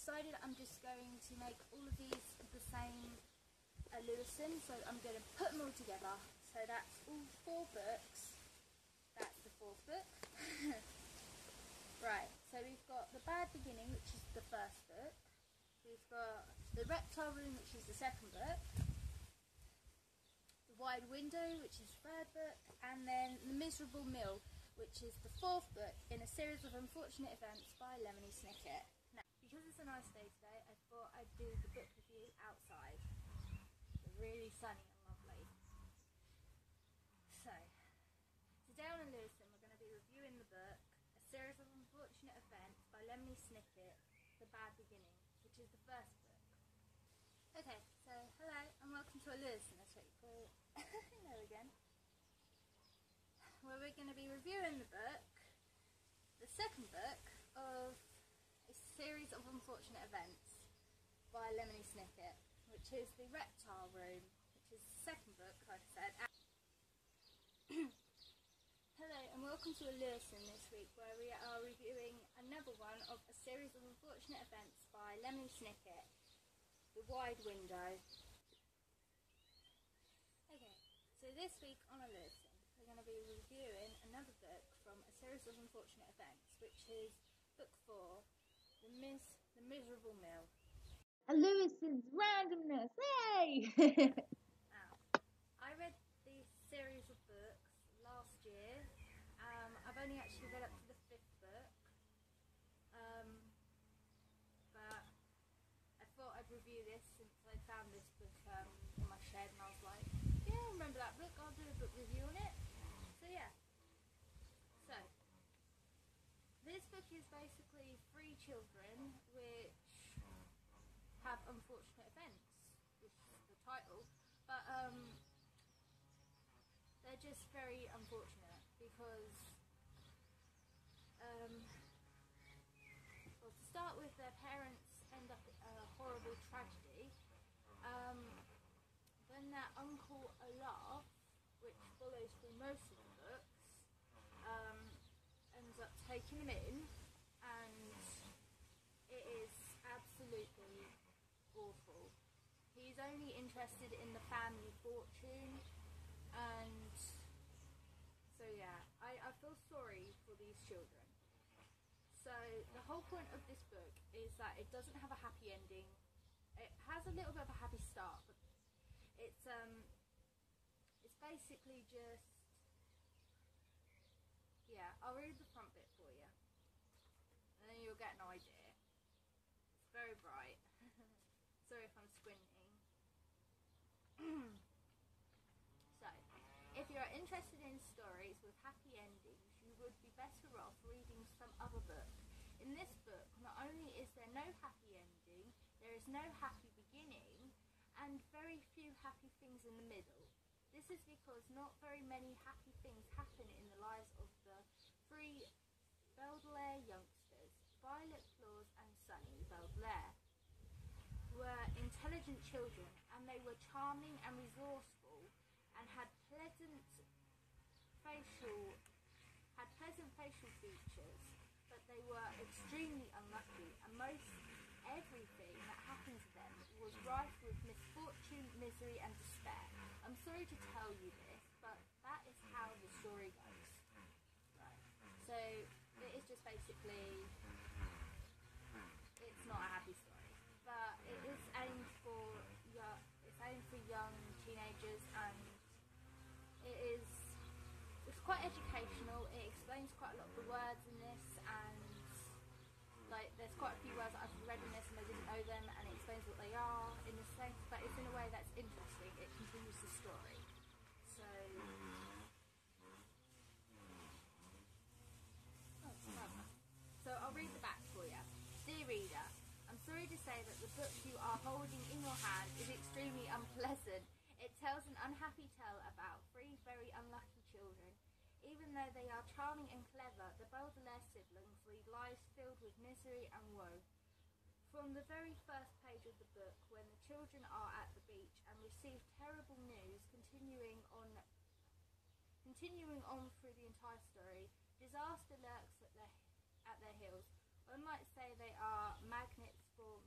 decided I'm just going to make all of these the same Lewison, so I'm going to put them all together. So that's all 4 books. That's the 4th book. Right, so we've got The Bad Beginning, which is the 1st book. We've got The Reptile Room, which is the 2nd book. The Wide Window, which is the 3rd book. And then The Miserable Mill, which is the 4th book in a series of unfortunate events by Lemony Snicket. Now, because it's a nice day today, I thought I'd do the book review outside. It's really sunny and lovely. So, today on Lewison we're going to be reviewing the book, A Series of Unfortunate Events by Lemony Snicket, The Bad Beginning, which is the 1st book. Okay, so hello and welcome to a Lewison, that's what you call it. Hello again. Where we're going to be reviewing the book, the 2nd book of a series of unfortunate events by Lemony Snicket, which is The Reptile Room, which is the 2nd book, like I said. Hello and welcome to a Lewison this week, where we are reviewing another one of a series of unfortunate events by Lemony Snicket, The Wide Window. Okay, so this week on a Lewison we're going to be reviewing another book from a series of unfortunate events, which is book 4, The Miserable Mill. A Lewison's randomness, hey! Now, I read this series of books last year. I've only actually read up to the 5th book, but I thought I'd review this since I found this book in my shed, and I was like, yeah, I remember that book, I'll do a book review on it. So yeah. So, this book is basically 3 children which have unfortunate events, which is the title, but they're just very unfortunate because, well, to start with, their parents end up in a horrible tragedy. Then their uncle Olaf, which follows through most of the books, ends up taking them in, and it is absolutely awful. He's only interested in the family fortune, and so yeah, I feel sorry for these children. So the whole point of this book is that it doesn't have a happy ending. It has a little bit of a happy start, but it's basically just, yeah, I'll read the front bit for you and then you'll get an idea. It's very bright. Sorry if I'm squinting. So, if you're interested in stories with happy endings, you would be better off reading some other book. In this book, not only is there no happy ending, there is no happy beginning, and very few happy things in the middle. This is because not very many happy things happen in the lives of the 3 Baudelaire youngsters. Violet, Claus and Sunny Baudelaire were intelligent children, and they were charming and resourceful, and had pleasant facial features, but they were extremely unlucky, and most everything that happened to them was rife with misfortune, misery and despair. I'm sorry to tell you this, but that is how the story goes. Right. So it is just basically, it's not a happy story, but it is aimed for young teenagers, and it's quite educational. It explains quite a lot of the words in this, and like there's quite a few words that I've read in this and I didn't know them, and it explains what they are in a sense, but it's in a way that's interesting. It continues the story. So I'll read the back for you. Dear reader, I'm sorry to say that the book you are holding in your hand is extremely unpleasant. It tells an unhappy tale about 3 very unlucky children. Even though they are charming and clever, the Baudelaire siblings lead lives filled with misery and woe. From the very first page of the book, when the children are at the beach and receive terrible news, continuing on through the entire story, disaster lurks at their heels. One might say they are magnets for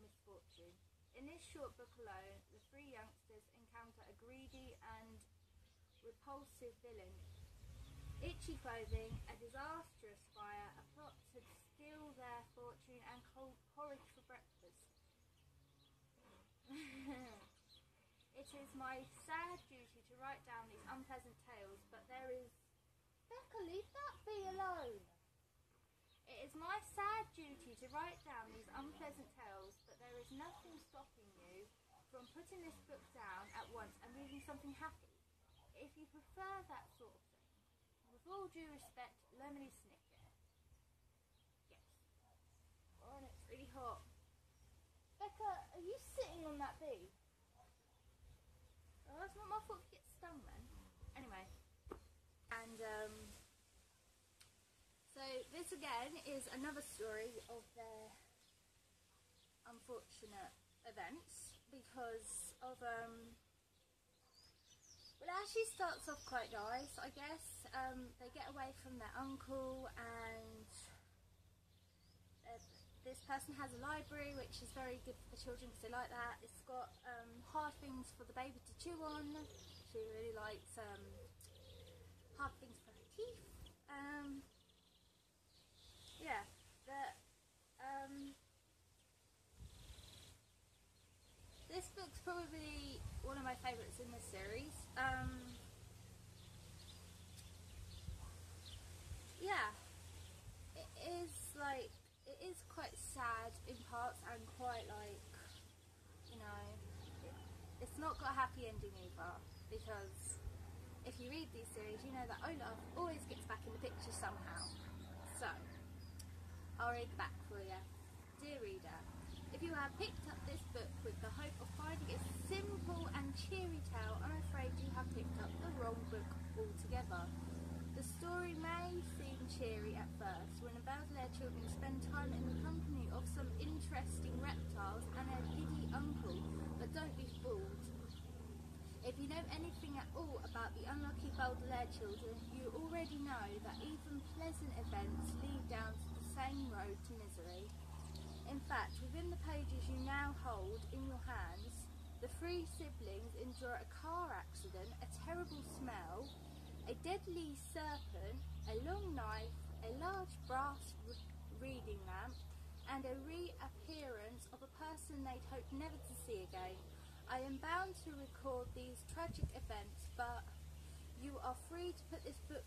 short book alone, the three youngsters encounter a greedy and repulsive villain, itchy clothing, a disastrous fire, a plot to steal their fortune, and cold porridge for breakfast. It is my sad duty to write down these unpleasant tales, but there is... Becca, leave that be alone! It is my sad duty to write down these unpleasant tales, but there is nothing stopping you from putting this book down at once and reading something happy, if you prefer that sort of thing. With all due respect, Lemony Snicket. Yes. Oh, and it's really hot. Becca, are you sitting on that bee? Oh, that's not my fault if you get stung then. Anyway. And, so this again is another story of their unfortunate events because of, well, it actually starts off quite nice, I guess. They get away from their uncle, and this person has a library, which is very good for the children because they like that. It's got hard things for the baby to chew on. She really likes hard things for her teeth. Yeah, this book's probably one of my favourites in the series. Yeah, it is quite sad in parts and quite like, you know, it's not got a happy ending either, because if you read these series you know that Olaf always gets back in the picture somehow. So, I'll read the back for you. Dear reader, if you have picked up this book with the hope of finding a simple and cheery tale, I'm afraid you have picked up the wrong book altogether. The story may seem cheery at first when the Baudelaire children spend time in the company of some interesting reptiles and a giddy uncle, but don't be fooled. If you know anything at all about the unlucky Baudelaire children, you already know that even pleasant events lead down to the same road to misery. In fact, within the pages you now hold in your hands, the three siblings endure a car accident, a terrible smell, a deadly serpent, a long knife, a large brass reading lamp, and a reappearance of a person they'd hoped never to see again. I am bound to record these tragic events, but you are free to put this book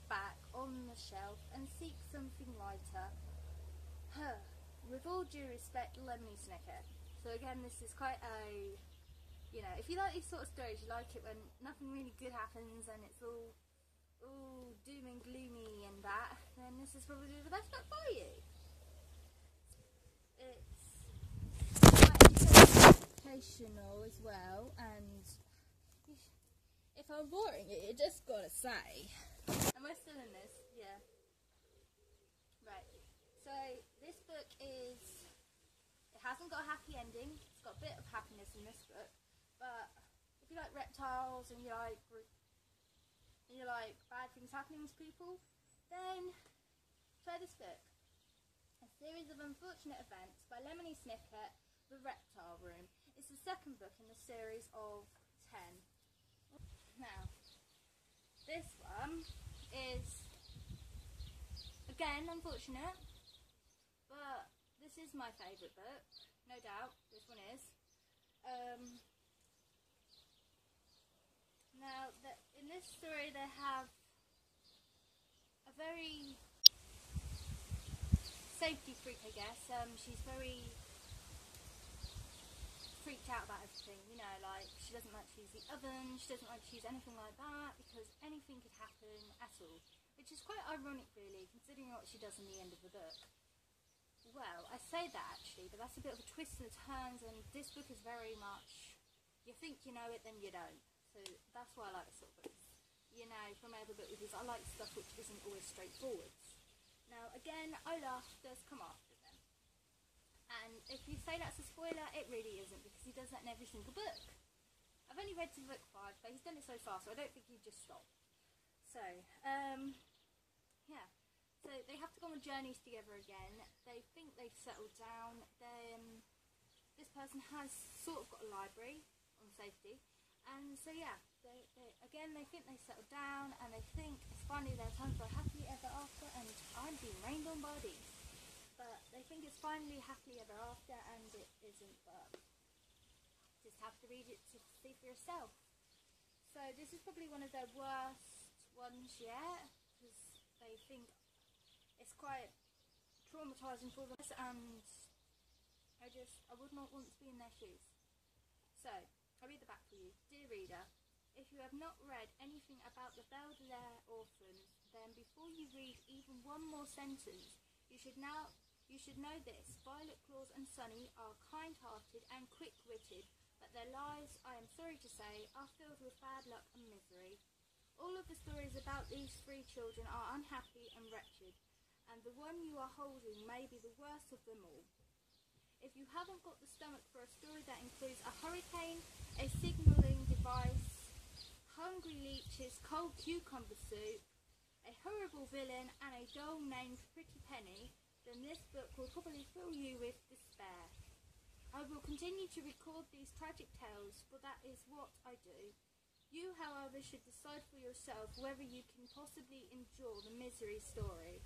back on the shelf and seek something lighter. With all due respect, Lemony Snicket. So again, this is quite a, you know, if you like these sort of stories, you like it when nothing really good happens and it's all doom and gloomy and that, then this is probably the best book for you. It's educational as well, and if I'm boring you just gotta say. Am I still in this? Yeah. Right. So this book it hasn't got a happy ending. It's got a bit of happiness in this book, but if you like reptiles and you like bad things happening to people, then try this book. A series of unfortunate events by Lemony Snicket, The Reptile Room. It's the second book in the series of 10. Now, this one is, again, unfortunate, but this is my favourite book, no doubt, this one is. Now, in this story they have a very safety freak, I guess. She's very freaked out about everything, you know, like she doesn't like to use the oven, she doesn't like to use anything like that because anything could happen at all, which is quite ironic really, considering what she does in the end of the book. Well, I say that actually, but that's a bit of a twist and turns, and this book is very much, you think you know it, then you don't. So that's why I like this sort of books. You know, from my other book reviews, I like stuff which isn't always straightforward. Now again, Olaf does come after them. And if you say that's a spoiler, it really isn't, because he does that in every single book. I've only read to book 5, but he's done it so far, so I don't think he'd just stop. So, yeah. So they have to go on journeys together again. They think they've settled down. Then this person has sort of got a library on safety, and so yeah, they think they settled down, and they think it's finally their time for a happily ever after, and I'm being rained on by these. But they think it's finally happily ever after, and it isn't, but just have to read it to see for yourself. So this is probably one of their worst ones yet, because they think it's quite traumatising for them, and I would not want to be in their shoes. So, I'll read the back for you. Dear reader, if you have not read anything about the Baudelaire orphans, then before you read even one more sentence, you should know this. Violet, Claus and Sunny are kind-hearted and quick-witted, but their lives, I am sorry to say, are filled with bad luck and misery. All of the stories about these 3 children are unhappy and wretched, and the one you are holding may be the worst of them all. If you haven't got the stomach for a story that includes a hurricane, a signalling device, hungry leeches, cold cucumber soup, a horrible villain, and a doll named Pretty Penny, then this book will probably fill you with despair. I will continue to record these tragic tales, for that is what I do. You, however, should decide for yourself whether you can possibly endure the miserable story.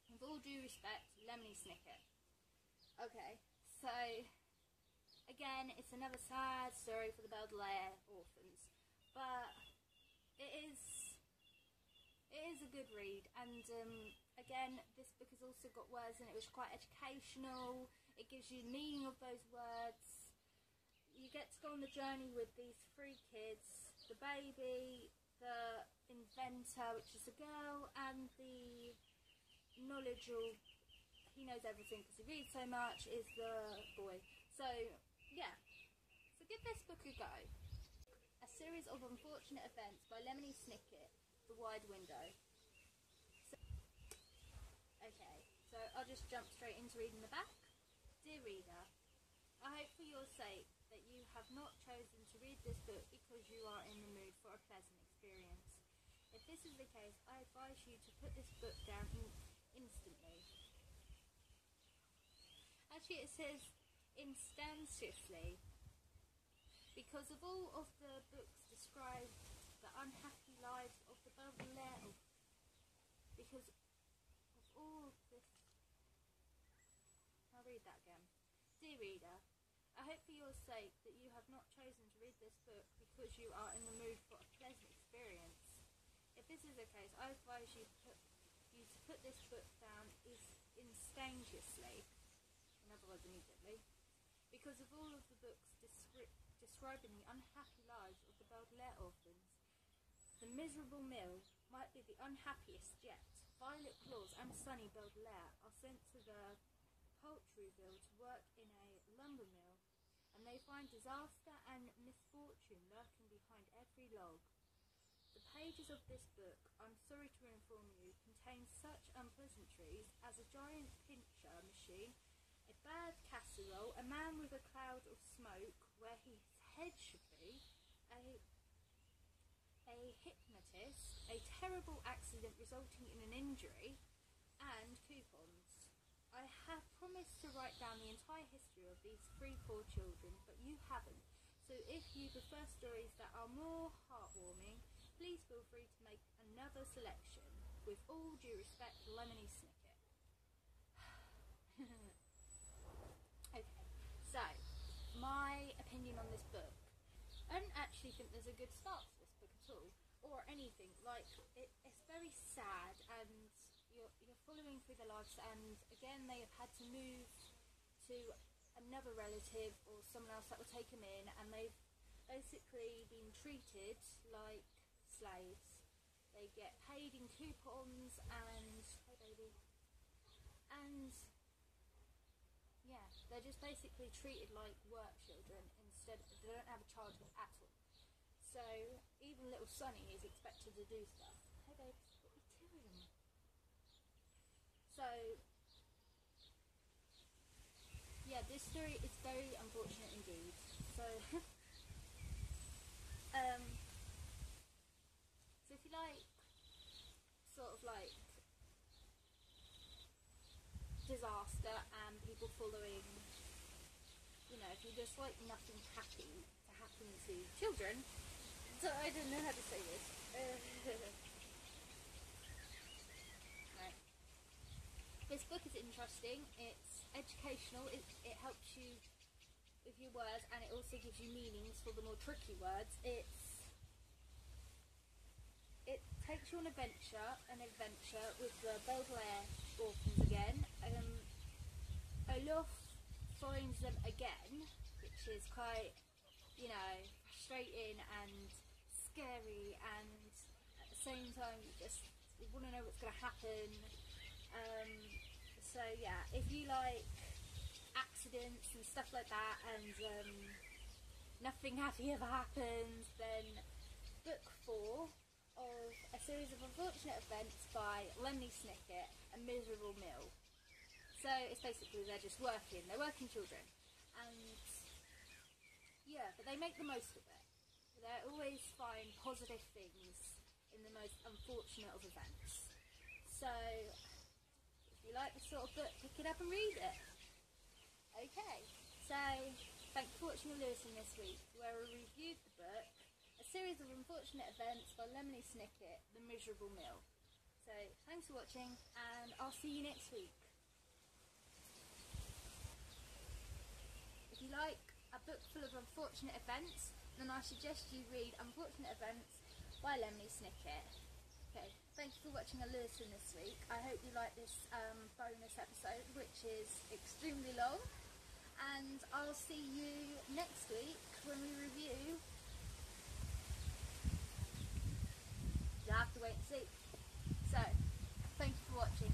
With all due respect, Lemony Snicket. Okay, so again, it's another sad story for the Baudelaire orphans, but it is a good read, and again, this book has also got words in it which are quite educational. It gives you the meaning of those words. You get to go on the journey with these 3 kids, the baby, the inventor, which is a girl, and the knowledgeable, he knows everything because he reads so much, is the boy. So yeah, so give this book a go. A Series of Unfortunate Events by Lemony Snicket, The Wide Window. Okay, so I'll just jump straight into reading the back. Dear reader, I hope for your sake that you have not chosen to read this book because you are in the mood for a pleasant experience. If this is the case, I advise you to put this book down instantly. Actually, it says instantaneously, because of all of the books describe the unhappy lives of the Baudelaire, because of all of this. I'll read that again. Dear reader, I hope for your sake that you have not chosen to read this book because you are in the mood for a pleasant experience. If this is the case, I advise you to put this book down instantaneously, in other words, immediately, because of all of the books describing the unhappy lives of the Baudelaire orphans. The miserable mill might be the unhappiest yet. Violet, Claus and Sunny Baudelaire are sent to the Poultryville to work in a lumber mill, and they find disaster and misfortune lurking behind every log. The pages of this book, I'm sorry to inform you, contain such unpleasantries as a giant pincher machine, a bad casserole, a man with a cloud of smoke where his head should be, a hypnotist, a terrible accident resulting in an injury, and coupons. I have promised to write down the entire history of these 3 poor children, but you haven't. So if you prefer stories that are more heartwarming, please feel free to make another selection. With all due respect, Lemony Snicket. Okay, so my opinion on this book. I don't actually think there's a good start to this book at all, or anything. Like, it's very sad, and you're following through their lives, and again they have had to move to another relative or someone else that will take them in, and they've basically been treated like slaves. They get paid in coupons, and hey baby, and yeah, they're just basically treated like work children instead. They don't have a childhood at all. So even little Sunny is expected to do stuff. Hey babe, what are you doing? So yeah, this story is very unfortunate indeed. So so if you like sort of like disaster and people following you know, if you just like nothing happy to happen to children, so I don't know how to say this. Right. This book is interesting, it's educational, it helps you with your words, and it also gives you meanings for the more tricky words. It takes you on an adventure with the Baudelaire orphans again. Olaf finds them again, which is quite, you know, frustrating and scary, and at the same time you want to know what's going to happen. So yeah, if you like accidents and stuff like that, and nothing happy ever happens, then book 4 of A Series of Unfortunate Events by Lemony, Snicket and Miserable Mill. So it's basically they're working children, and yeah, but they make the most of it. They always find positive things in the most unfortunate of events. So if you like this sort of book, pick it up and read it. Okay, so thanks for watching a Lewis in this week, where we reviewed the book A Series of Unfortunate Events by Lemony Snicket, The Miserable Mill. So thanks for watching, and I'll see you next week. If you like a book full of unfortunate events, then I suggest you read Unfortunate Events by Lemony Snicket. Okay, thank you for watching a Lewis in this week. I hope you like this bonus episode, which is extremely long. And I'll see you next week when we review. You'll have to wait and see. So, thank you for watching.